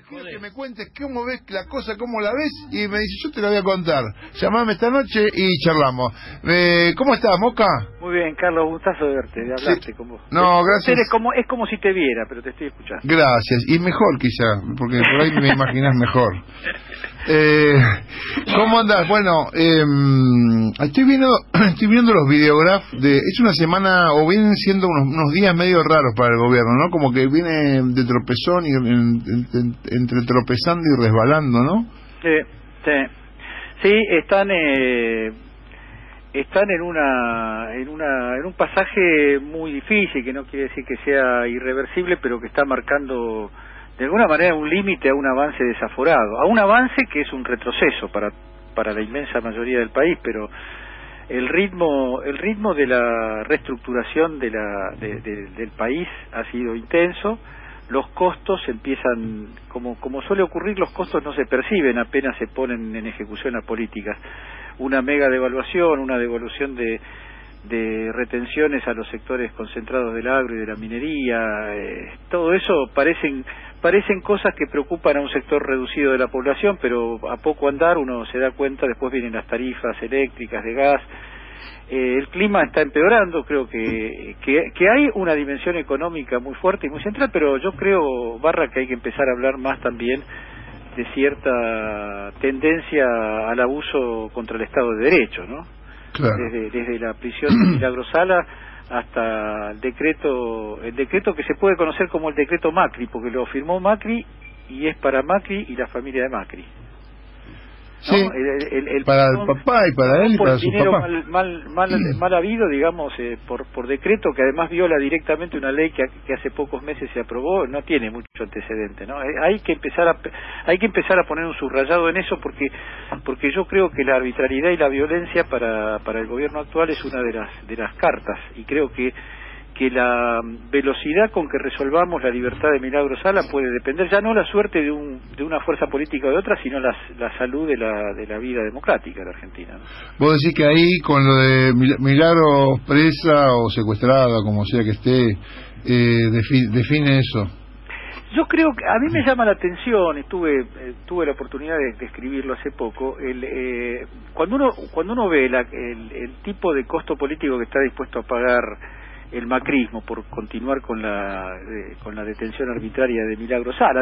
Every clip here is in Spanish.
Quiero que me cuentes cómo ves la cosa, cómo la ves, y me dice, yo te la voy a contar. Llamame esta noche y charlamos. ¿Cómo estás, Moca? Muy bien, Carlos, gustazo de verte, de hablarte. Sí. Con vos. No, gracias. Es como si te viera, pero te estoy escuchando. Gracias, y mejor quizá, porque por ahí me imaginas mejor. ¿Cómo andás? Bueno, estoy viendo los videograf es una semana, o vienen siendo unos días medio raros para el gobierno, ¿no? Como que viene de tropezón y entre tropezando y resbalando, ¿no? Sí, están en un pasaje muy difícil, que no quiere decir que sea irreversible, pero que está marcando de alguna manera un límite a un avance desaforado, a un avance que es un retroceso para la inmensa mayoría del país, pero el ritmo de la reestructuración del país ha sido intenso. Los costos empiezan, como suele ocurrir, los costos no se perciben apenas se ponen en ejecución las políticas. Una mega devaluación, una devolución de retenciones a los sectores concentrados del agro y de la minería, todo eso parecen cosas que preocupan a un sector reducido de la población, pero a poco andar uno se da cuenta, después vienen las tarifas eléctricas, de gas. El clima está empeorando, creo que hay una dimensión económica muy fuerte y muy central, pero yo creo, Barra, que hay que empezar a hablar más también de cierta tendencia al abuso contra el Estado de Derecho, ¿no? Claro. Desde la prisión de Milagro Sala hasta el decreto que se puede conocer como el decreto Macri, porque lo firmó Macri y es para Macri y la familia de Macri. Sí, ¿no? Para el papá y para él y para su dinero papá. mal habido, digamos, por decreto, que además viola directamente una ley que hace pocos meses se aprobó, no tiene mucho antecedente, ¿no? Hay que empezar a poner un subrayado en eso, porque yo creo que la arbitrariedad y la violencia para el gobierno actual es una de las cartas, y creo que la velocidad con que resolvamos la libertad de Milagro Sala puede depender ya no la suerte de una fuerza política o de otra, sino la salud de la vida democrática de la Argentina, ¿no? Vos decís que ahí con lo de Milagro presa o secuestrada, como sea que esté, define eso. Yo creo que a mí me llama la atención, tuve la oportunidad de escribirlo hace poco, cuando uno ve el tipo de costo político que está dispuesto a pagar el macrismo por continuar con la detención arbitraria de Milagro Sala.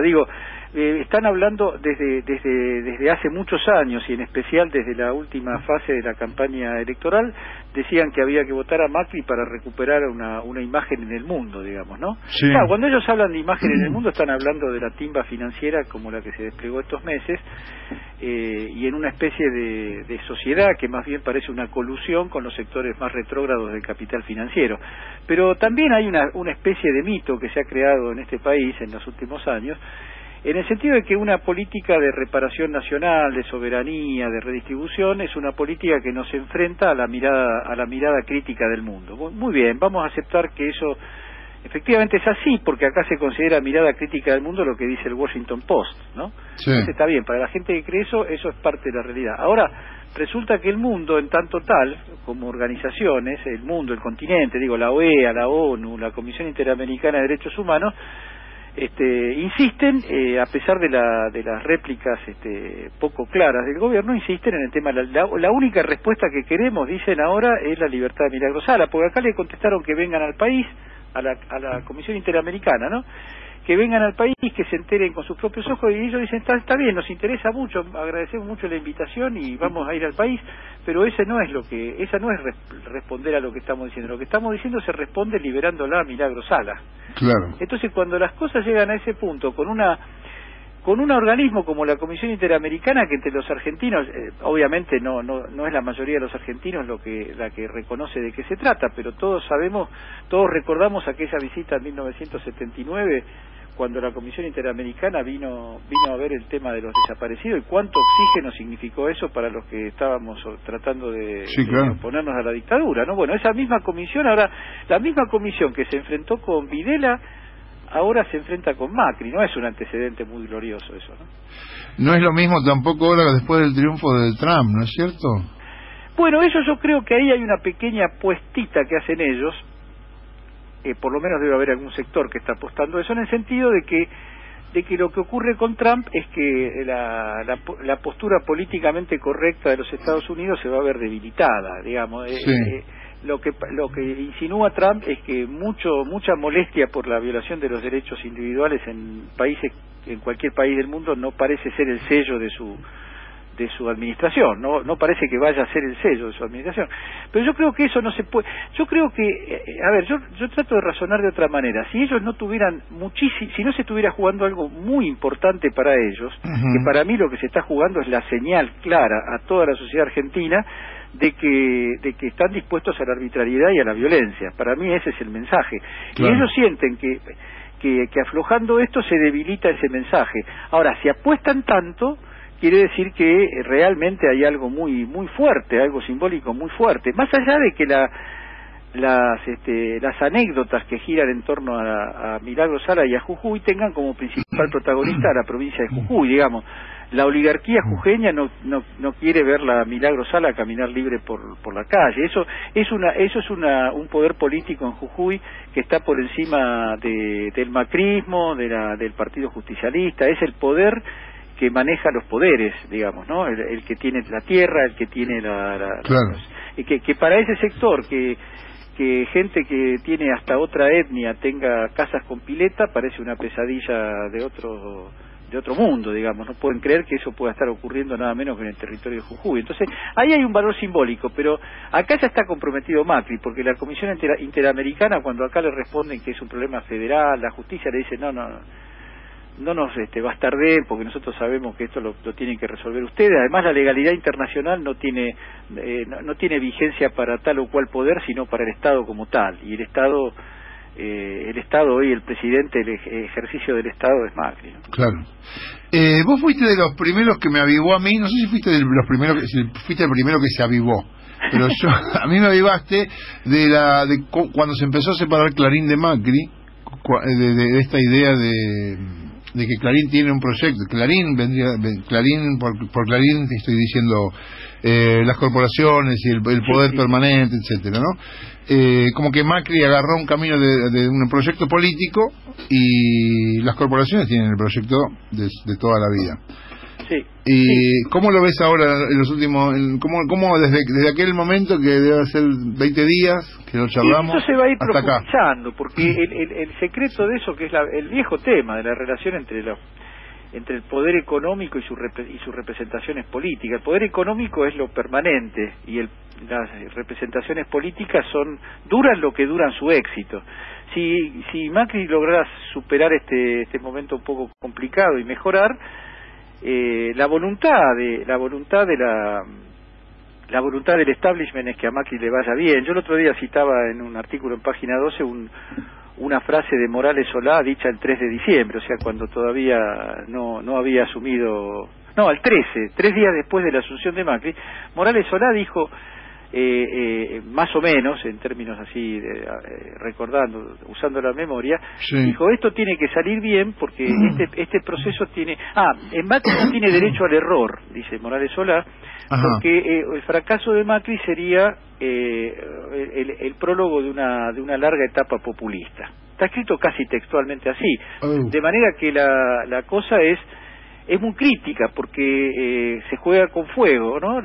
Están hablando desde hace muchos años, y en especial desde la última fase de la campaña electoral, decían que había que votar a Macri para recuperar una imagen en el mundo, digamos, ¿no? Sí. Claro, cuando ellos hablan de imagen en el mundo están hablando de la timba financiera como la que se desplegó estos meses, y en una especie de sociedad que más bien parece una colusión con los sectores más retrógrados del capital financiero. Pero también hay una especie de mito que se ha creado en este país en los últimos años, en el sentido de que una política de reparación nacional, de soberanía, de redistribución, es una política que nos enfrenta a la mirada crítica del mundo. Muy bien, vamos a aceptar que eso efectivamente es así, porque acá se considera mirada crítica del mundo lo que dice el Washington Post, ¿no? Sí. Entonces está bien, para la gente que cree eso es parte de la realidad. Ahora, resulta que el mundo en tanto tal, como organizaciones, el mundo, el continente, la OEA, la ONU, la Comisión Interamericana de Derechos Humanos, insisten, a pesar de las réplicas poco claras del gobierno, insisten en el tema. La única respuesta que queremos, dicen ahora, es la libertad de Milagro Sala, porque acá le contestaron que vengan al país, a la Comisión Interamericana, ¿no? Que vengan al país, que se enteren con sus propios ojos, y ellos dicen, está bien, nos interesa mucho, agradecemos mucho la invitación y vamos a ir al país, pero esa no es responder a lo que estamos diciendo. Lo que estamos diciendo se responde liberándola a Milagro Sala. Claro. Entonces, cuando las cosas llegan a ese punto, con un organismo como la Comisión Interamericana, que entre los argentinos, obviamente no es la mayoría de los argentinos la que reconoce de qué se trata, pero todos recordamos aquella visita en 1979, cuando la Comisión Interamericana vino a ver el tema de los desaparecidos, y cuánto oxígeno significó eso para los que estábamos tratando de oponernos a la dictadura, ¿no? Bueno, esa misma comisión, ahora, la misma comisión que se enfrentó con Videla, ahora se enfrenta con Macri. No es un antecedente muy glorioso eso, ¿no? No es lo mismo tampoco ahora después del triunfo de Trump, ¿no es cierto? Bueno, yo creo que ahí hay una pequeña apuestita que hacen ellos, por lo menos debe haber algún sector que está apostando eso, en el sentido de que lo que ocurre con Trump es que la postura políticamente correcta de los Estados Unidos se va a ver debilitada, digamos. Sí. Lo que insinúa Trump es que mucha molestia por la violación de los derechos individuales en cualquier país del mundo no parece ser el sello de su administración, no parece que vaya a ser el sello de su administración. Pero yo creo que eso no se puede. Yo creo que, yo trato de razonar de otra manera. Si ellos no tuvieran si no se estuviera jugando algo muy importante para ellos, que para mí lo que se está jugando es la señal clara a toda la sociedad argentina de que están dispuestos a la arbitrariedad y a la violencia. Para mí ese es el mensaje. Claro. Y ellos sienten que aflojando esto se debilita ese mensaje. Ahora, si apuestan tanto, quiere decir que realmente hay algo muy muy fuerte, algo simbólico muy fuerte. Más allá de que las anécdotas que giran en torno a Milagro Sala y a Jujuy tengan como principal protagonista a la provincia de Jujuy, digamos. La oligarquía jujeña no quiere ver la Milagro Sala caminar libre por la calle. Eso es un poder político en Jujuy que está por encima del macrismo, del Partido Justicialista. Es el poder que maneja los poderes, digamos, ¿no? El que tiene la tierra, el que tiene claro. que para ese sector que gente que tiene hasta otra etnia tenga casas con pileta parece una pesadilla de otro mundo, digamos. No pueden creer que eso pueda estar ocurriendo nada menos que en el territorio de Jujuy. Entonces, ahí hay un valor simbólico, pero acá ya está comprometido Macri, porque la Comisión Interamericana, cuando acá le responden que es un problema federal, la justicia le dice no nos bastardeen, porque nosotros sabemos que esto lo tienen que resolver ustedes. Además, la legalidad internacional no tiene vigencia para tal o cual poder, sino para el Estado como tal. Y el Estado hoy, el presidente, el ejercicio del Estado es Macri, ¿no? Claro. Vos fuiste de los primeros que me avivó a mí, no sé si fuiste de los primeros, si fuiste el primero que se avivó, pero a mí me avivaste de cuando se empezó a separar Clarín de Macri, de esta idea de que Clarín tiene un proyecto. Clarín por Clarín te estoy diciendo las corporaciones y el poder permanente, etcétera, ¿no? Como que Macri agarró un camino de un proyecto político y las corporaciones tienen el proyecto de toda la vida. Sí. ¿Y sí. cómo lo ves ahora en los últimos, cómo desde aquel momento, que debe ser 20 días que lo charlamos, eso se va a ir hasta profundizando, acá? porque el secreto de eso, que es el viejo tema de la relación entre el poder económico y sus representaciones políticas. El poder económico es lo permanente y las representaciones políticas duran lo que duran su éxito. Si Macri lograra superar este momento un poco complicado y mejorar, la voluntad del establishment es que a Macri le vaya bien. Yo el otro día citaba en un artículo en Página 12 una frase de Morales Solá dicha el 3 de diciembre, o sea, cuando todavía no había asumido... No, el 13, 3 días después de la asunción de Macri, Morales Solá dijo, más o menos, en términos así, recordando, usando la memoria, sí. Dijo, esto tiene que salir bien porque este proceso tiene... en Macri no tiene derecho al error, dice Morales Solá, porque el fracaso de Macri sería el prólogo de una larga etapa populista. Está escrito casi textualmente así, de manera que la cosa es muy crítica, porque se juega con fuego, ¿no?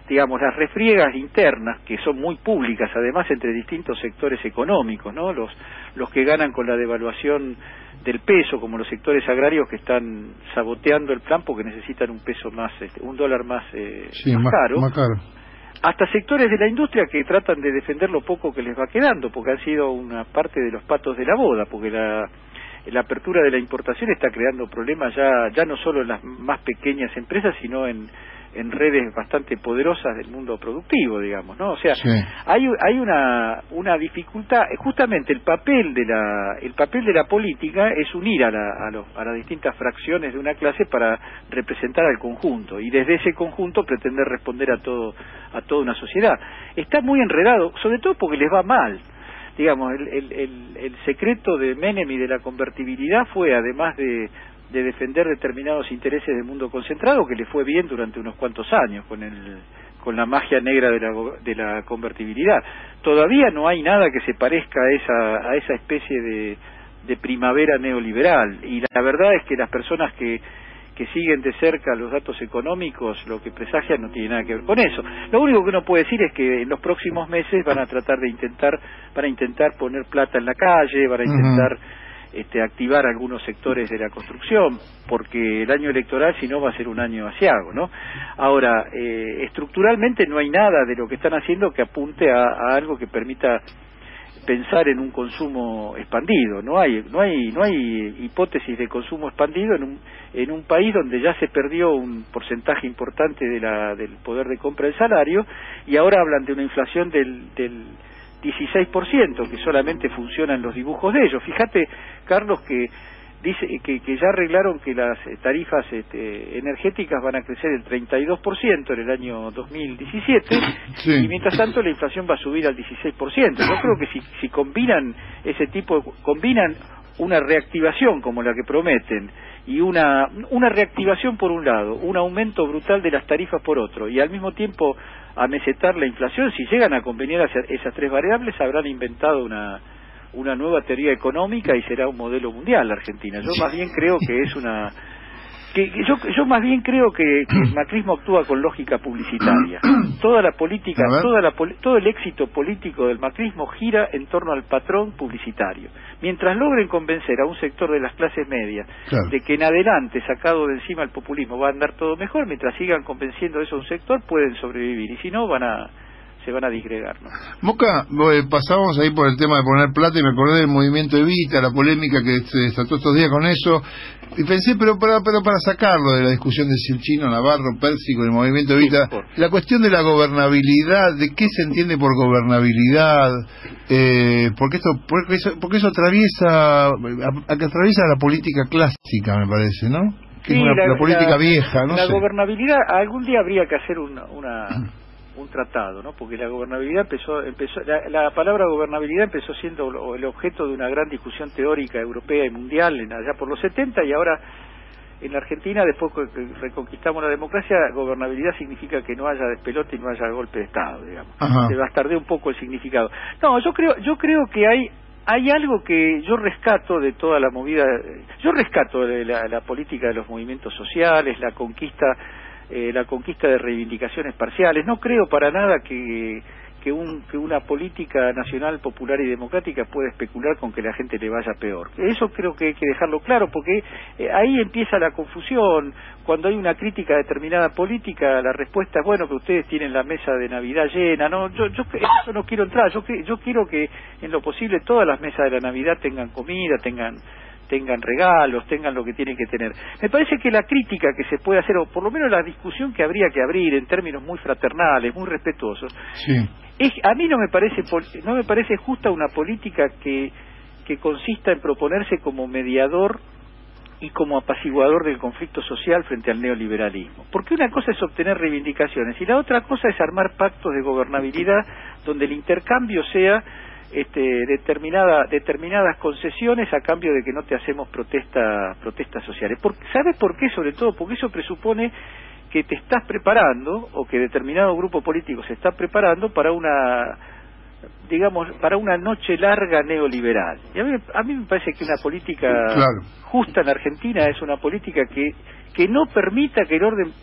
Digamos, las refriegas internas, que son muy públicas, además, entre distintos sectores económicos, ¿no? Los que ganan con la devaluación del peso, como los sectores agrarios que están saboteando el plan porque necesitan un peso más, un dólar más caro. Más caro. Hasta sectores de la industria que tratan de defender lo poco que les va quedando, porque han sido una parte de los patos de la boda, porque la apertura de la importación está creando problemas ya no solo en las más pequeñas empresas, sino en redes bastante poderosas del mundo productivo, digamos, ¿no? O sea, sí. hay una dificultad. Justamente el papel de la política es unir a las distintas fracciones de una clase para representar al conjunto, y desde ese conjunto pretender responder a toda una sociedad. Está muy enredado, sobre todo porque les va mal. Digamos, el secreto de Menem y de la convertibilidad fue, además de defender determinados intereses del mundo concentrado, que le fue bien durante unos cuantos años con la magia negra de la convertibilidad. Todavía no hay nada que se parezca a esa especie de primavera neoliberal, y la verdad es que las personas que siguen de cerca los datos económicos, lo que presagian no tiene nada que ver con eso. Lo único que uno puede decir es que en los próximos meses van a tratar de intentar poner plata en la calle, van a intentar activar algunos sectores de la construcción, porque el año electoral si no va a ser un año asiago, ¿no? Ahora, estructuralmente no hay nada de lo que están haciendo que apunte a algo que permita pensar en un consumo expandido. No hay hipótesis de consumo expandido en un país donde ya se perdió un porcentaje importante del poder de compra del salario, y ahora hablan de una inflación del 16%, que solamente funciona en los dibujos de ellos. Fíjate, Carlos, que dice que ya arreglaron que las tarifas energéticas van a crecer el 32% en el año 2017, sí. Y mientras tanto la inflación va a subir al 16%. Yo creo que si combinan combinan una reactivación como la que prometen, y una reactivación por un lado, un aumento brutal de las tarifas por otro, y al mismo tiempo amesetar la inflación, si llegan a convenir esas tres variables, habrán inventado una nueva teoría económica y será un modelo mundial la Argentina. Yo más bien creo que yo más bien creo que el macrismo actúa con lógica publicitaria. Toda la política, todo el éxito político del macrismo gira en torno al patrón publicitario. Mientras logren convencer a un sector de las clases medias, claro, de que en adelante, sacado de encima el populismo, va a andar todo mejor, mientras sigan convenciendo eso a un sector, pueden sobrevivir, y si no se van a disgregar, ¿no? Moca, pasamos ahí por el tema de poner plata y me acordé del movimiento Evita, la polémica que se desató estos días con eso, y pensé, pero para sacarlo de la discusión de si el chino, Navarro, Pérsico, el movimiento Evita, sí, la cuestión de la gobernabilidad, de qué se entiende por gobernabilidad, porque eso atraviesa la política clásica, me parece, ¿no? Que sí, es la política vieja, no la sé. Gobernabilidad, algún día habría que hacer un tratado, ¿no? Porque la gobernabilidad la palabra gobernabilidad empezó siendo el objeto de una gran discusión teórica europea y mundial allá por los 70, y ahora en la Argentina, después que reconquistamos la democracia, gobernabilidad significa que no haya despelote y no haya golpe de Estado, digamos. Ajá. Se bastardea un poco el significado. No, yo creo que hay algo que yo rescato de toda la movida. Yo rescato de la política de los movimientos sociales, la conquista de reivindicaciones parciales. No creo para nada que una política nacional, popular y democrática pueda especular con que la gente le vaya peor. Eso creo que hay que dejarlo claro, porque ahí empieza la confusión. Cuando hay una crítica a determinada política, la respuesta es, bueno, que ustedes tienen la mesa de Navidad llena. No, yo eso no quiero entrar. Yo quiero que en lo posible todas las mesas de la Navidad tengan comida, tengan regalos, tengan lo que tienen que tener. Me parece que la crítica que se puede hacer, o por lo menos la discusión que habría que abrir en términos muy fraternales, muy respetuosos, sí, a mí no me parece justa una política que consista en proponerse como mediador y como apaciguador del conflicto social frente al neoliberalismo. Porque una cosa es obtener reivindicaciones y la otra cosa es armar pactos de gobernabilidad donde el intercambio sea determinadas concesiones a cambio de que no te hacemos protestas sociales. ¿Sabes por qué? Sobre todo porque eso presupone que te estás preparando, o que determinado grupo político se está preparando para una noche larga neoliberal. Y a mí me parece que una política justa en Argentina es una política que no permita que el orden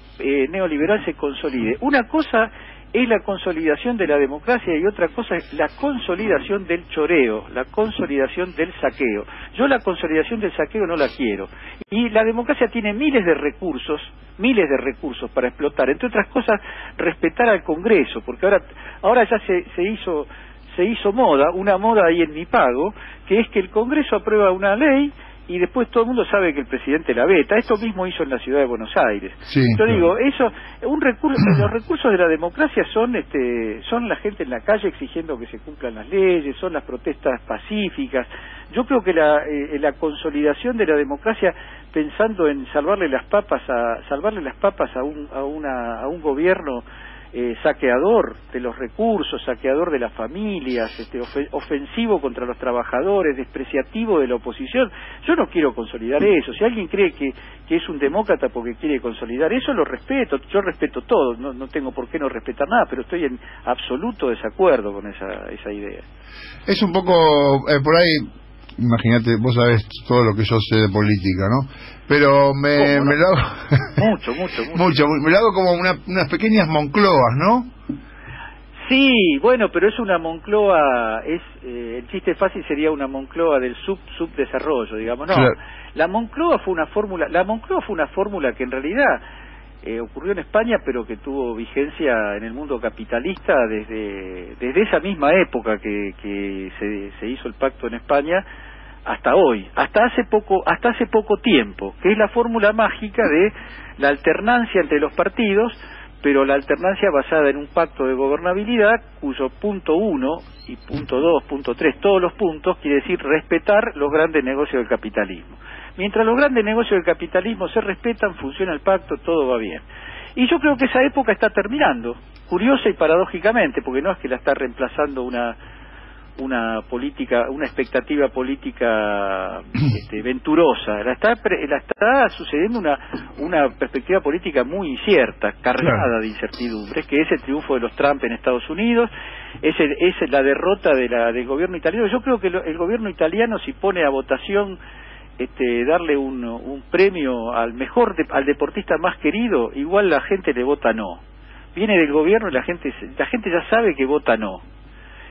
neoliberal se consolide. Una cosa es la consolidación de la democracia y otra cosa es la consolidación del choreo, la consolidación del saqueo. Yo la consolidación del saqueo no la quiero. Y la democracia tiene miles de recursos para explotar. Entre otras cosas, respetar al Congreso, porque ahora ya se hizo una moda ahí en Mi Pago, que es que el Congreso aprueba una ley y después todo el mundo sabe que el presidente la veta. Esto mismo hizo en la ciudad de Buenos Aires. Sí, yo digo, los recursos de la democracia son la gente en la calle exigiendo que se cumplan las leyes, son las protestas pacíficas. Yo creo que la consolidación de la democracia, pensando en salvarle las papas a un gobierno saqueador de los recursos, saqueador de las familias, ofensivo contra los trabajadores, despreciativo de la oposición. Yo no quiero consolidar eso. Si alguien cree que es un demócrata porque quiere consolidar eso, lo respeto. Yo respeto todo, no tengo por qué no respetar nada, pero estoy en absoluto desacuerdo con esa idea. Es un poco por ahí imagínate, vos sabés todo lo que yo sé de política, ¿no? Pero me lo hago... mucho. Me lo hago como unas pequeñas Moncloas, ¿no? Sí, bueno, pero es una Moncloa, el chiste fácil sería una Moncloa del subdesarrollo, digamos, no. Claro. La Moncloa fue una fórmula que en realidad ocurrió en España, pero que tuvo vigencia en el mundo capitalista desde esa misma época que se hizo el pacto en España hasta hoy, hasta hace poco tiempo, que es la fórmula mágica de la alternancia entre los partidos, pero la alternancia basada en un pacto de gobernabilidad cuyo punto 1 y punto 2, punto 3, todos los puntos, quiere decir respetar los grandes negocios del capitalismo. Mientras los grandes negocios del capitalismo se respetan, funciona el pacto, todo va bien. Y yo creo que esa época está terminando, curiosa y paradójicamente, porque no es que la está reemplazando una expectativa política venturosa, la está sucediendo una perspectiva política muy incierta, cargada de incertidumbres, que es el triunfo de los Trump en Estados Unidos, es la derrota del gobierno italiano. Yo creo que el gobierno italiano, si pone a votación darle un premio al deportista más querido, igual la gente le vota no. Viene del gobierno y la gente ya sabe que vota no.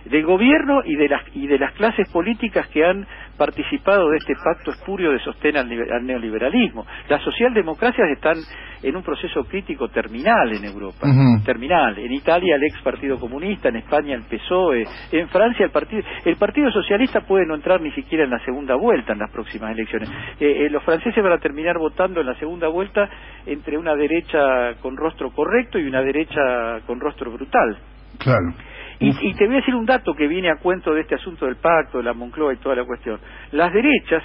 Del gobierno y de las clases políticas que han participado de este pacto espurio de sostén al neoliberalismo. Las socialdemocracias están en un proceso crítico terminal en Europa, terminal. En Italia el ex Partido Comunista, en España el PSOE, en Francia el Partido Socialista puede no entrar ni siquiera en la segunda vuelta en las próximas elecciones. Los franceses van a terminar votando en la segunda vuelta entre una derecha con rostro correcto y una derecha con rostro brutal. Claro. Y te voy a decir un dato que viene a cuento de este asunto del pacto, de la Moncloa y toda la cuestión. Las derechas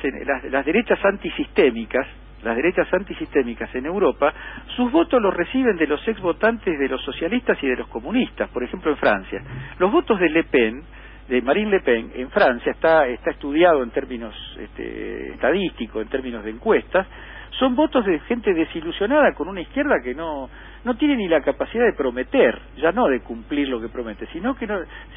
antisistémicas en Europa, sus votos los reciben de los exvotantes de los socialistas y de los comunistas. Por ejemplo, en Francia, los votos de Marine Le Pen en Francia, está estudiado en términos estadísticos, en términos de encuestas, son votos de gente desilusionada con una izquierda que no tiene ni la capacidad de prometer, ya no de cumplir lo que promete, sino que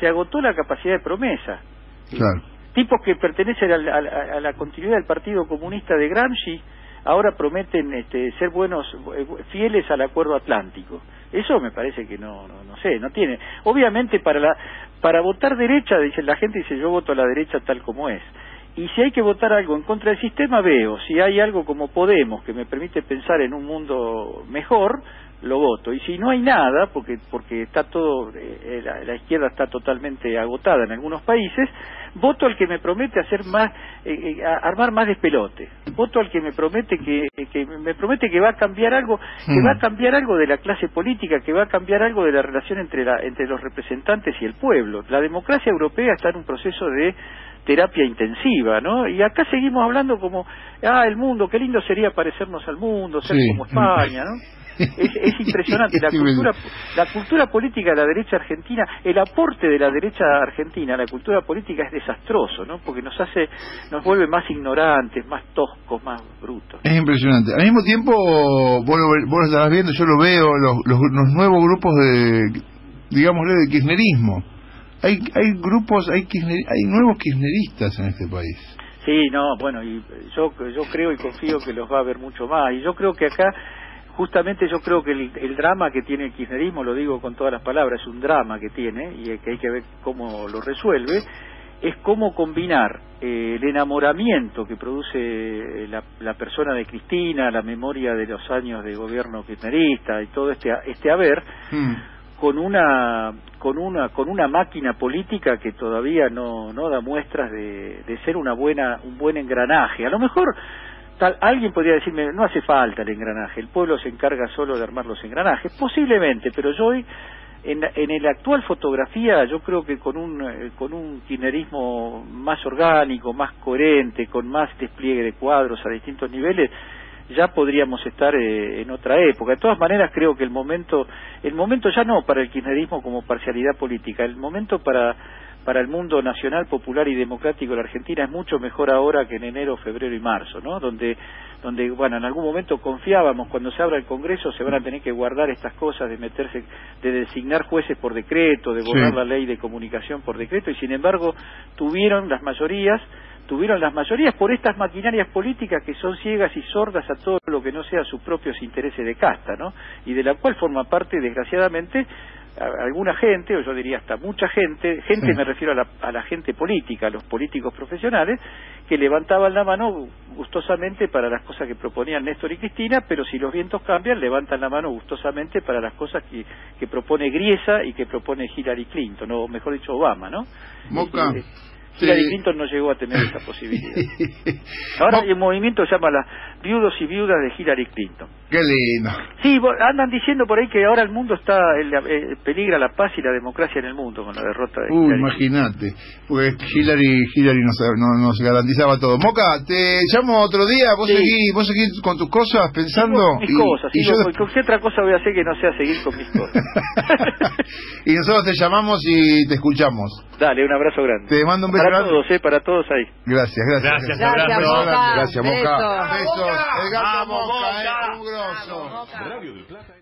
se agotó la capacidad de promesa. Claro. Tipos que pertenecen a la continuidad del Partido Comunista de Gramsci ahora prometen ser fieles al Acuerdo Atlántico. Eso me parece que no tiene. Obviamente para votar derecha, la gente dice yo voto a la derecha tal como es. Y si hay que votar algo en contra del sistema, veo. Si hay algo como Podemos que me permite pensar en un mundo mejor, lo voto. Y si no hay nada, porque está todo, la izquierda está totalmente agotada en algunos países, voto al que me promete hacer más, armar más despelote. Voto al que me promete que va a cambiar algo, de la clase política, que va a cambiar algo de la relación entre los representantes y el pueblo. La democracia europea está en un proceso de terapia intensiva, ¿no? Y acá seguimos hablando como, el mundo, qué lindo sería parecernos al mundo, ser como España, ¿no? Es impresionante la cultura política de la derecha argentina, el aporte de la derecha argentina a la cultura política es desastroso, ¿no? Porque nos vuelve más ignorantes, más toscos, más brutos. Es impresionante. Al mismo tiempo, vos lo estabas viendo, yo lo veo, los nuevos grupos de kirchnerismo. Hay nuevos kirchneristas en este país. Sí, y yo creo y confío que los va a haber mucho más. Y yo creo que acá, justamente yo creo que el drama que tiene el kirchnerismo, lo digo con todas las palabras, es un drama que tiene y que hay que ver cómo lo resuelve, es cómo combinar el enamoramiento que produce la persona de Cristina, la memoria de los años de gobierno kirchnerista y todo este haber, con una máquina política que todavía no da muestras de ser un buen engranaje. A lo mejor alguien podría decirme, no hace falta el engranaje, el pueblo se encarga solo de armar los engranajes, posiblemente, pero yo hoy en la actual fotografía yo creo que con un kirchnerismo más orgánico, más coherente, con más despliegue de cuadros a distintos niveles, ya podríamos estar en otra época. De todas maneras creo que el momento ya no para el kirchnerismo como parcialidad política, el momento para el mundo nacional, popular y democrático de la Argentina es mucho mejor ahora que en enero, febrero y marzo, ¿no? Donde en algún momento confiábamos, cuando se abra el Congreso se van a tener que guardar estas cosas de designar jueces por decreto, de borrar la ley de comunicación por decreto, y sin embargo tuvieron las mayorías tuvieron las mayorías por estas maquinarias políticas que son ciegas y sordas a todo lo que no sea sus propios intereses de casta, ¿no? Y de la cual forma parte, desgraciadamente, alguna gente, o yo diría hasta mucha gente sí. Me refiero a la gente política, a los políticos profesionales, que levantaban la mano gustosamente para las cosas que proponían Néstor y Cristina, pero si los vientos cambian, levantan la mano gustosamente para las cosas que propone Griesa y que propone Hillary Clinton, o mejor dicho, Obama, ¿no? Moca. Hillary Clinton no llegó a tener esa posibilidad. Ahora el movimiento se llama las viudos y viudas de Hillary Clinton. Qué lindo. Sí, andan diciendo por ahí que ahora el mundo está peligra la paz y la democracia en el mundo con la derrota de Hillary. Imagínate, porque Hillary nos garantizaba todo. Moca, te llamo otro día, vos seguís con tus cosas pensando. Mis cosas, ¿con qué otra cosa voy a hacer que no sea seguir con mis cosas? Y nosotros te llamamos y te escuchamos. Dale, un abrazo grande. Te mando un beso para todos, para todos ahí. Gracias. Gracias, Moca. Gracias, Moca. Besos. El gato Moca, Moca. un grosso.